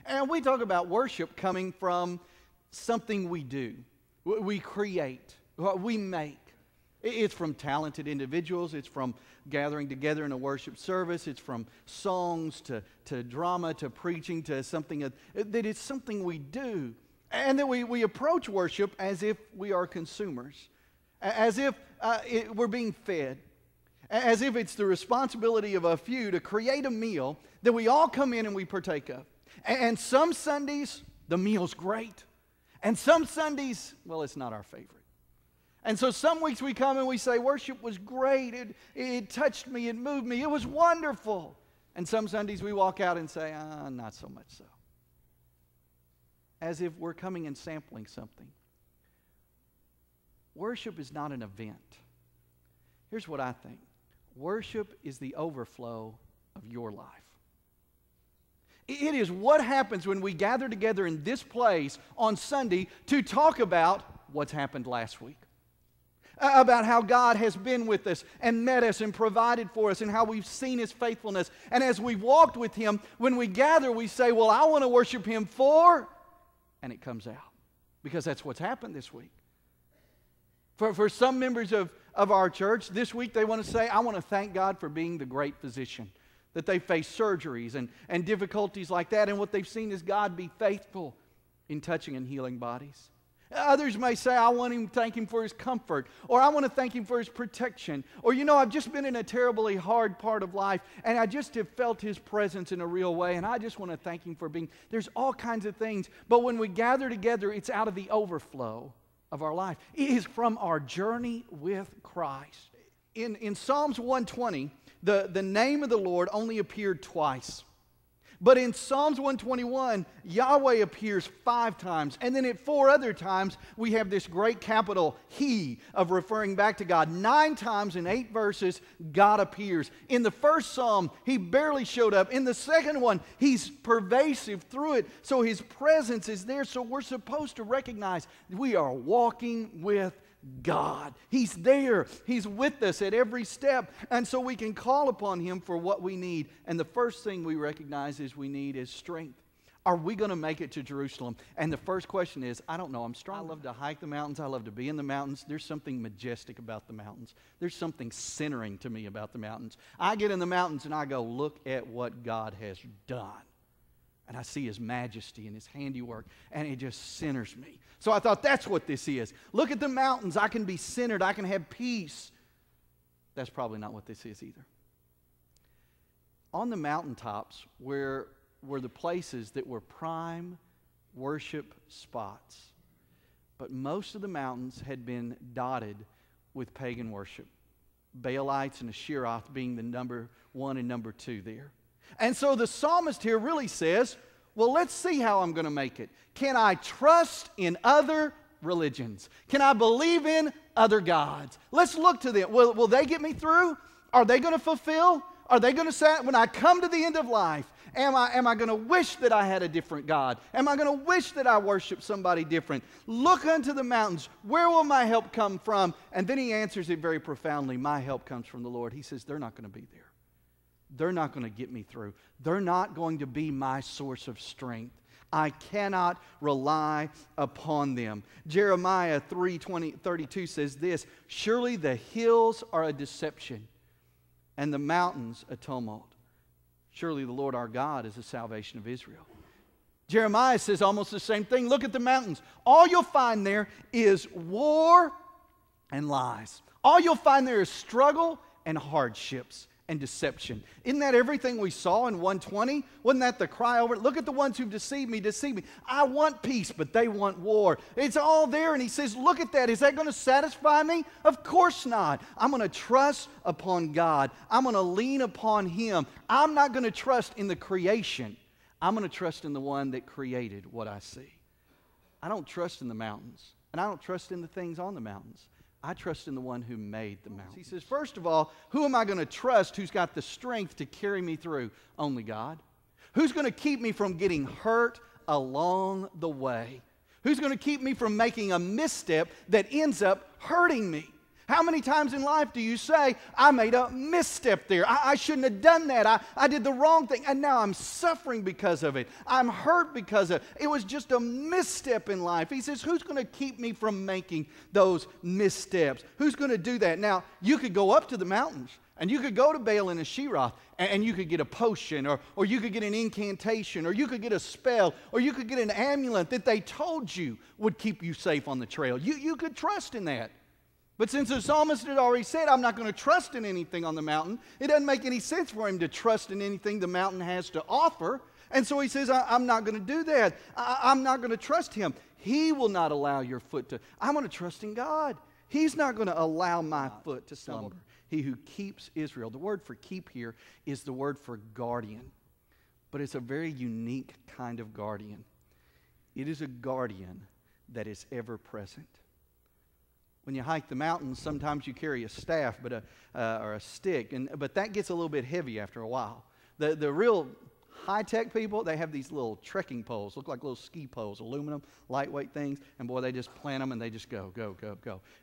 And we talk about worship coming from something we do, we create, we make. It's from talented individuals. It's from gathering together in a worship service. It's from songs to drama to preaching to something that it's something we do. And then we approach worship as if we are consumers, as if we're being fed, as if it's the responsibility of a few to create a meal that we all come in and we partake of. And some Sundays, the meal's great. And some Sundays, well, it's not our favorite. And so some weeks we come and we say, worship was great. It touched me. It moved me. It was wonderful. And some Sundays we walk out and say, not so much so. As if we're coming and sampling something. Worship is not an event. Here's what I think. Worship is the overflow of your life. It is what happens when we gather together in this place on Sunday to talk about what's happened last week. About how God has been with us and met us and provided for us and how we've seen His faithfulness. And as we've walked with Him, when we gather, we say, well, I want to worship Him for, and it comes out. Because that's what's happened this week. For some members of our church, this week they want to say, I want to thank God for being the great physician. That they face surgeries and difficulties like that. And what they've seen is God be faithful in touching and healing bodies. Others may say, I want to thank Him for His comfort. Or I want to thank Him for His protection. Or, I've just been in a terribly hard part of life. And I just have felt His presence in a real way. And I just want to thank Him for being. There's all kinds of things. But when we gather together, it's out of the overflow of our life. It is from our journey with Christ. In Psalms 120, the name of the Lord only appeared twice. But in Psalms 121, Yahweh appears 5 times. And then at 4 other times, we have this great capital He of referring back to God. 9 times in 8 verses, God appears. In the first Psalm, He barely showed up. In the second one, He's pervasive through it. So His presence is there. So we're supposed to recognize we are walking with God. He's there. He's with us at every step. And so we can call upon Him for what we need. And the first thing we recognize we need is strength. Are we going to make it to Jerusalem? And the first question is, I don't know, I'm strong. I love to hike the mountains. I love to be in the mountains. There's something majestic about the mountains. There's something centering to me about the mountains. I get in the mountains and I go, look at what God has done. And I see His majesty and His handiwork, and it just centers me. So I thought that's what this is. Look at the mountains. I can be centered. I can have peace. That's probably not what this is either. On the mountaintops were the places that were prime worship spots. But most of the mountains had been dotted with pagan worship. Baalites and Asheroth being the number 1 and number 2 there. And so the psalmist here really says, well, let's see how I'm going to make it. Can I trust in other religions? Can I believe in other gods? Let's look to them. Will they get me through? Are they going to fulfill? Are they going to say, when I come to the end of life, am I going to wish that I had a different God? Am I going to wish that I worship somebody different? Look unto the mountains. Where will my help come from? And then he answers it very profoundly. My help comes from the Lord. He says, they're not going to be there. They're not going to get me through. They're not going to be my source of strength. I cannot rely upon them. Jeremiah 3:32 says this, surely the hills are a deception and the mountains a tumult. Surely the Lord our God is the salvation of Israel. Jeremiah says almost the same thing. Look at the mountains. All you'll find there is war and lies. All you'll find there is struggle and hardships and deception. Isn't that everything we saw in 120? Wasn't that the cry over? Look at the ones who've deceived me, deceived me. I want peace, but they want war. It's all there, and he says, look at that. Is that going to satisfy me? Of course not. I'm going to trust upon God. I'm going to lean upon Him. I'm not going to trust in the creation. I'm going to trust in the one that created what I see. I don't trust in the mountains, and I don't trust in the things on the mountains. I trust in the one who made the mountains. He says, first of all, who am I going to trust who's got the strength to carry me through? Only God. Who's going to keep me from getting hurt along the way? Who's going to keep me from making a misstep that ends up hurting me? How many times in life do you say, I made a misstep there. I shouldn't have done that. I did the wrong thing, and now I'm suffering because of it. I'm hurt because of it. It was just a misstep in life. He says, who's going to keep me from making those missteps? Who's going to do that? Now, you could go up to the mountains, and you could go to Baal and Asheroth, and you could get a potion, or you could get an incantation, or you could get a spell, or you could get an amulet that they told you would keep you safe on the trail. You could trust in that. But since the psalmist had already said, I'm not going to trust in anything on the mountain, it doesn't make any sense for him to trust in anything the mountain has to offer. And so he says, I'm not going to do that. I'm not going to trust him. He will not allow your foot to. I'm going to trust in God. He's not going to allow my foot to slumber. He who keeps Israel. The word for keep here is the word for guardian. But it's a very unique kind of guardian. It is a guardian that is ever present. When you hike the mountains, sometimes you carry a staff or a stick, but that gets a little bit heavy after a while. The real high-tech people, they have these little trekking poles, look like little ski poles, aluminum, lightweight things, and boy, they just plant them and they just go.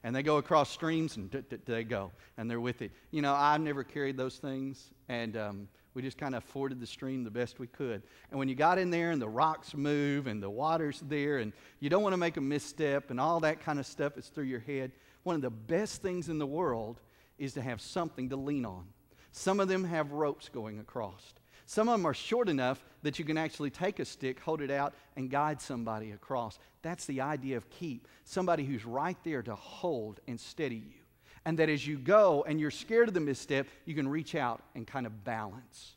And they go across streams and they go, and they're with it. You know, I've never carried those things, and we just kind of forded the stream the best we could. And when you got in there and the rocks move and the water's there and you don't want to make a misstep and all that kind of stuff is through your head, one of the best things in the world is to have something to lean on. Some of them have ropes going across. Some of them are short enough that you can actually take a stick, hold it out, and guide somebody across. That's the idea of keep. Somebody who's right there to hold and steady you. And that as you go and you're scared of the misstep, you can reach out and kind of balance.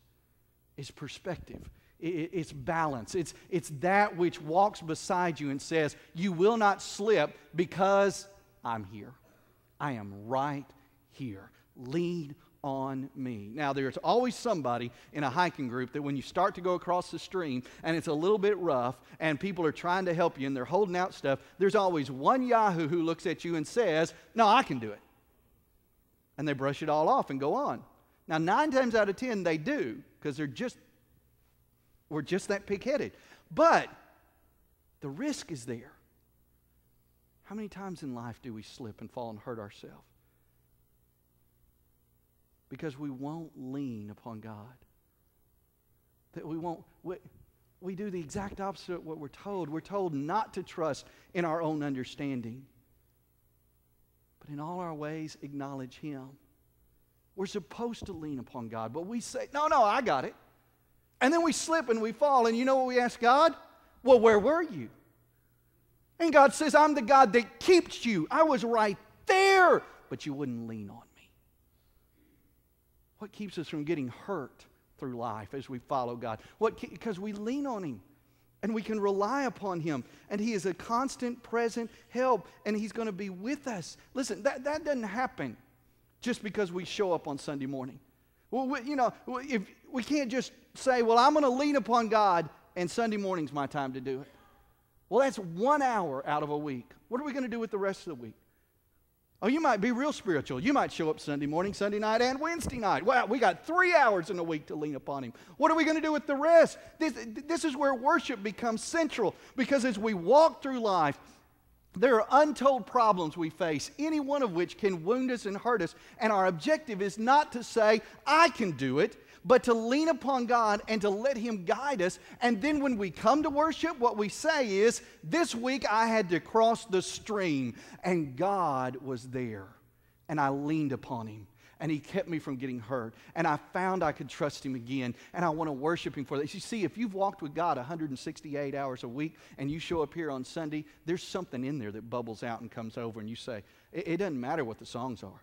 It's perspective. It's balance. It's that which walks beside you and says, you will not slip because I'm here. I am right here. Lean on me. Now, there's always somebody in a hiking group that when you start to go across the stream and it's a little bit rough and people are trying to help you and they're holding out stuff, there's always one yahoo who looks at you and says, no, I can do it. And they brush it all off and go on. Now, 9 times out of 10, they do, because we're just that pig-headed. But the risk is there. How many times in life do we slip and fall and hurt ourselves? Because we won't lean upon God. That we do the exact opposite of what we're told. We're told not to trust in our own understanding, but in all our ways, acknowledge Him. We're supposed to lean upon God, but we say, no, I got it. And then we slip and we fall, and you know what we ask God? Well, where were you? And God says, I'm the God that keeps you. I was right there, but you wouldn't lean on me. What keeps us from getting hurt through life as we follow God? Because we lean on Him. And we can rely upon Him. And He is a constant, present help. And He's going to be with us. Listen, that doesn't happen just because we show up on Sunday morning. Well, if we can't just say, well, I'm going to lean upon God, and Sunday morning's my time to do it. Well, that's 1 hour out of a week. What are we going to do with the rest of the week? Oh, you might be real spiritual. You might show up Sunday morning, Sunday night, and Wednesday night. Well, we got 3 hours in a week to lean upon Him. What are we going to do with the rest? This is where worship becomes central, because as we walk through life, there are untold problems we face, any one of which can wound us and hurt us. And our objective is not to say, I can do it, but to lean upon God and to let Him guide us. And then when we come to worship, what we say is, this week I had to cross the stream, and God was there. And I leaned upon Him, and He kept me from getting hurt. And I found I could trust Him again, and I want to worship Him for that. You see, if you've walked with God 168 hours a week, and you show up here on Sunday, there's something in there that bubbles out and comes over, and you say, it doesn't matter what the songs are.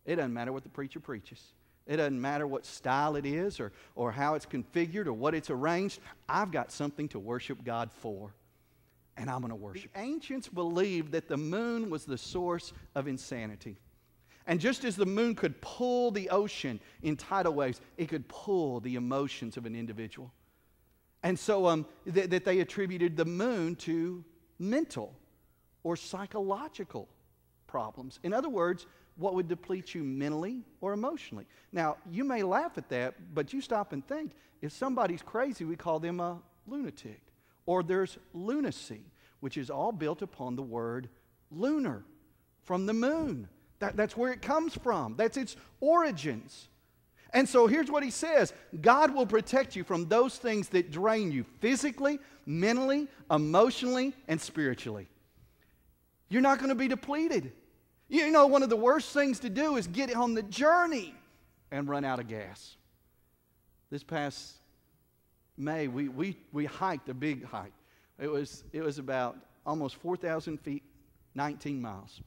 It doesn't matter what the preacher preaches. It doesn't matter what style it is or how it's configured or what it's arranged. I've got something to worship God for, and I'm going to worship. The ancients believed that the moon was the source of insanity. And just as the moon could pull the ocean in tidal waves, it could pull the emotions of an individual. And so that they attributed the moon to mental or psychological problems. In other words, what would deplete you mentally or emotionally. Now, you may laugh at that, but you stop and think. If somebody's crazy, we call them a lunatic. Or there's lunacy, which is all built upon the word lunar, from the moon. That's where it comes from. That's its origins. And so here's what he says. God will protect you from those things that drain you physically, mentally, emotionally, and spiritually. You're not going to be depleted. You know, one of the worst things to do is get on the journey and run out of gas. This past May, we hiked a big hike. It was about almost 4,000 feet, 19 miles.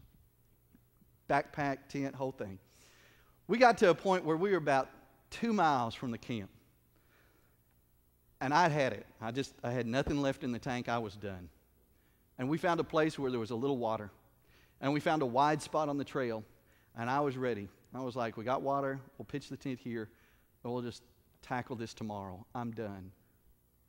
Backpack, tent, whole thing. We got to a point where we were about 2 miles from the camp. And I'd had it. I had nothing left in the tank. I was done. And we found a place where there was a little water. And we found a wide spot on the trail. And I was ready. I was like, we got water. We'll pitch the tent here. And we'll just tackle this tomorrow. I'm done.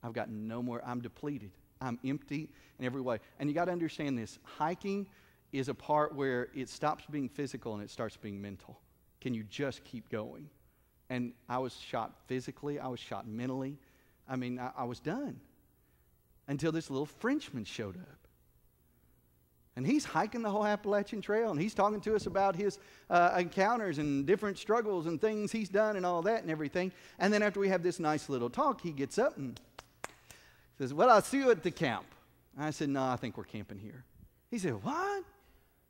I've got no more. I'm depleted. I'm empty in every way. And you got to understand this. Hiking is a part where it stops being physical and it starts being mental. Can you just keep going? And I was shot physically. I was shot mentally. I mean, I was done. Until this little Frenchman showed up. And he's hiking the whole Appalachian Trail, and he's talking to us about his encounters and different struggles and things he's done and all that and everything. And then after we have this nice little talk, he gets up and says, well, I'll see you at the camp. And I said, no, I think we're camping here. He said, what? I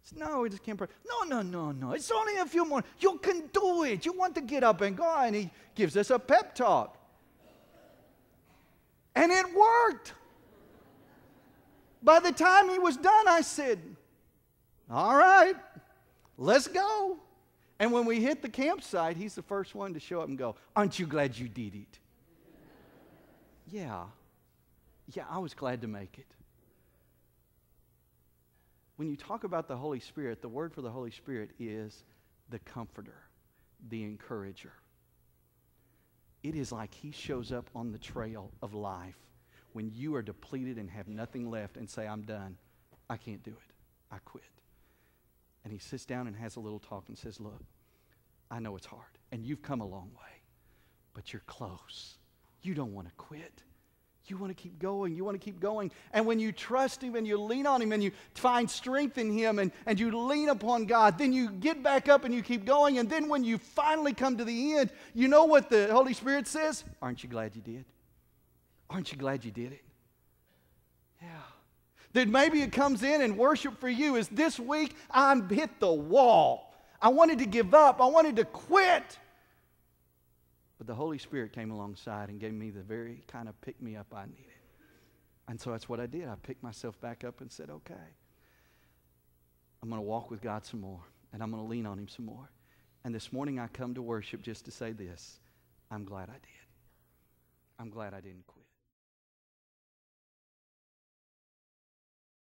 said, no, we just camp. No. It's only a few more. You can do it. You want to get up and go. And he gives us a pep talk. And it worked. By the time he was done, I said, all right, let's go. And when we hit the campsite, he's the first one to show up and go, aren't you glad you did it? Yeah, I was glad to make it. When you talk about the Holy Spirit, the word for the Holy Spirit is the comforter, the encourager. It is like he shows up on the trail of life when you are depleted and have nothing left and say, I'm done. I can't do it. I quit. And he sits down and has a little talk and says, look, I know it's hard and you've come a long way, but you're close. You don't want to quit. You want to keep going. You want to keep going. And when you trust him and you lean on him and you find strength in him and you lean upon God, then you get back up and you keep going. And then when you finally come to the end, you know what the Holy Spirit says? Aren't you glad you did? Aren't you glad you did it? Yeah. Then maybe it comes in and worship for you is this week I'm hit the wall. I wanted to give up. I wanted to quit. But the Holy Spirit came alongside and gave me the very kind of pick-me-up I needed. And so that's what I did. I picked myself back up and said, okay, I'm going to walk with God some more, and I'm going to lean on him some more. And this morning I come to worship just to say this, I'm glad I did. I'm glad I didn't quit.